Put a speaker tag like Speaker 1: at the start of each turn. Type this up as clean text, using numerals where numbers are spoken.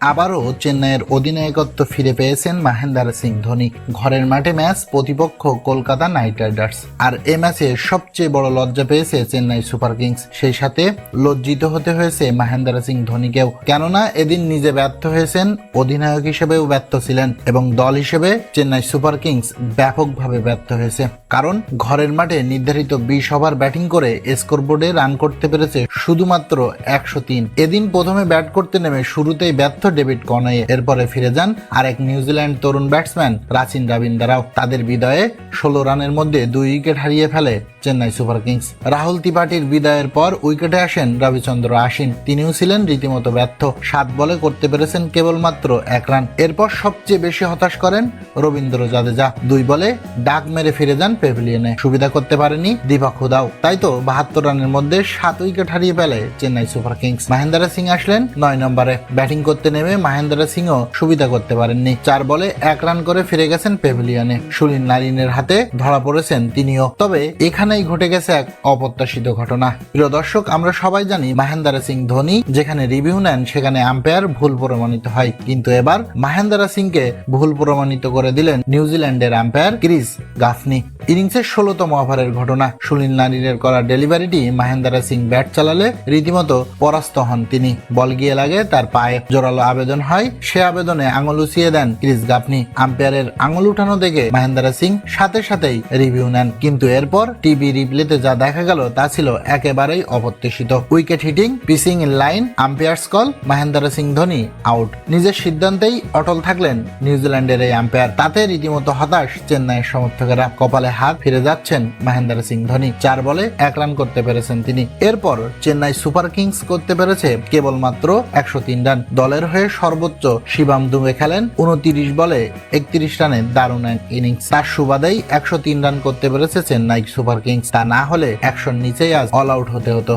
Speaker 1: আবারও চেন্নাইয়ের অধিনায়কত্ব ফিরে পেয়েছেন মহেন্দ্র সিং ধোনি। ঘরের মাঠে ম্যাচ, প্রতিপক্ষ কলকাতা নাইট রাইডার্স। আর এ ম্যাচে সবচেয়ে বড় লজ্জা পেয়েছে চেন্নাই সুপার কিংস। সেই সাথে লজ্জিত হতে হয়েছে মহেন্দ্র সিং ধোনিকেও, কেননা এদিন নিজে ব্যর্থ হয়েছেন, অধিনায়ক হিসেবেও ব্যর্থ ছিলেন এবং দল হিসেবে চেন্নাই সুপার কিংস ব্যাপকভাবে ব্যর্থ হয়েছে। কারণ ঘরের মাঠে নির্ধারিত 20 ওভার ব্যাটিং করে স্কোরবোর্ডে রান করতে পেরেছে শুধুমাত্র 103। এদিন প্রথমে ব্যাট করতে নেমে শুরুতেই ব্যর্থ ডেভিড কনওয়ে, এরপরে ফিরে যান আরেক নিউজিল্যান্ড তরুণ ব্যাটসম্যান রাচিন রবিন্দ্রাও। তাদের বিদায়ে 16 রানের মধ্যে 2 উইকেট হারিয়ে ফেলে চেন্নাই সুপার কিংস। রাহুল ত্রিপাঠীর বিদায়ের পর উইকেটে আসেন রবিচন্দ্র আশ্বিন, তিনিও ছিলেন রীতিমতো ব্যর্থ। 7 বলে করতে পেরেছেন কেবলমাত্র 1 রান। এরপর সবচেয়ে বেশি হতাশ করেন রবীন্দ্র জাদেজা, 2 বলে ডাক মেরে ফিরে যান প্যাভিলিয়নে। সুবিধা করতে পারেনি দীপক হুদাও। তাই তো 72 রানের মধ্যে 7 উইকেট হারিয়ে ফেলে চেন্নাই সুপার কিংস। মহেন্দ্র সিং আসলেন 9 নম্বরে। ব্যাটিং করতে নেমে মহেন্দ্র সিংও সুবিধা করতে পারেননি। 4 বলে 1 রান করে ফিরে গেছেন প্যাভিলিয়নে। সুনীল নারিনের হাতে ধরা পড়েছেন তিনিও। তবে এখানেই ঘটে গেছে এক অপ্রত্যাশিত ঘটনা। প্রিয় দর্শক, আমরা সবাই জানি মহেন্দ্র সিং ধোনি যেখানে রিভিউ নেন সেখানে আম্পায়ার ভুল প্রমাণিত হয়, কিন্তু এবার মহেন্দ্র সিংকে ভুল প্রমাণিত করে দিলেন নিউজিল্যান্ডের আম্পায়ার ক্রিস গাফনি। ইনিংসের 16তম ওভারের ঘটনা। সুনীল নারিনের করা ডেলিভারিটি মহেন্দ্র সিং ব্যাট চালালে রীতিমতো পরাস্ত হন তিনি। বল গিয়ে লাগে তার পায়ে। জোরালো আবেদন হয়, সে আবেদনে আঙুল উঁচিয়ে দেন ক্রিস গাফনি। আম্পায়ারের আঙুল উঠানো দেখে মহেন্দ্র সিং সাথে সাথেই রিভিউ নেন, কিন্তু এরপর টিভি রিপ্লেতে যা দেখা গেল তা ছিল একেবারেই অপ্রত্যাশিত। Wicket hitting, pitching in line, umpire's call, Mahendra Singh Dhoni out. নিজের সিদ্ধান্তেই অটল থাকলেন নিউজিল্যান্ডের এই আম্পায়ার। তাতে রীতিমতো হতাশ চেন্নাইয়ের সমর্থকেরা। কপালে হাত, ফিরে যাচ্ছেন মহেন্দ্র সিং ধোনি। 4 বলে 1 রান করতে পেরেছেন তিনি। এরপর চেন্নাই সুপার কিংস করতে পেরেছে কেবলমাত্র 103 রান। দলের হয়ে সর্বোচ্চ শিবাম দুবে খেলেন 29 বলে 31 রানের দারুণ এক ইনিংস। তার সুবাদেই 103 রান করতে পেরেছে চেন্নাই সুপার কিংস। তা না হলে 100 নিচেই আজ অল আউট হতে হতো।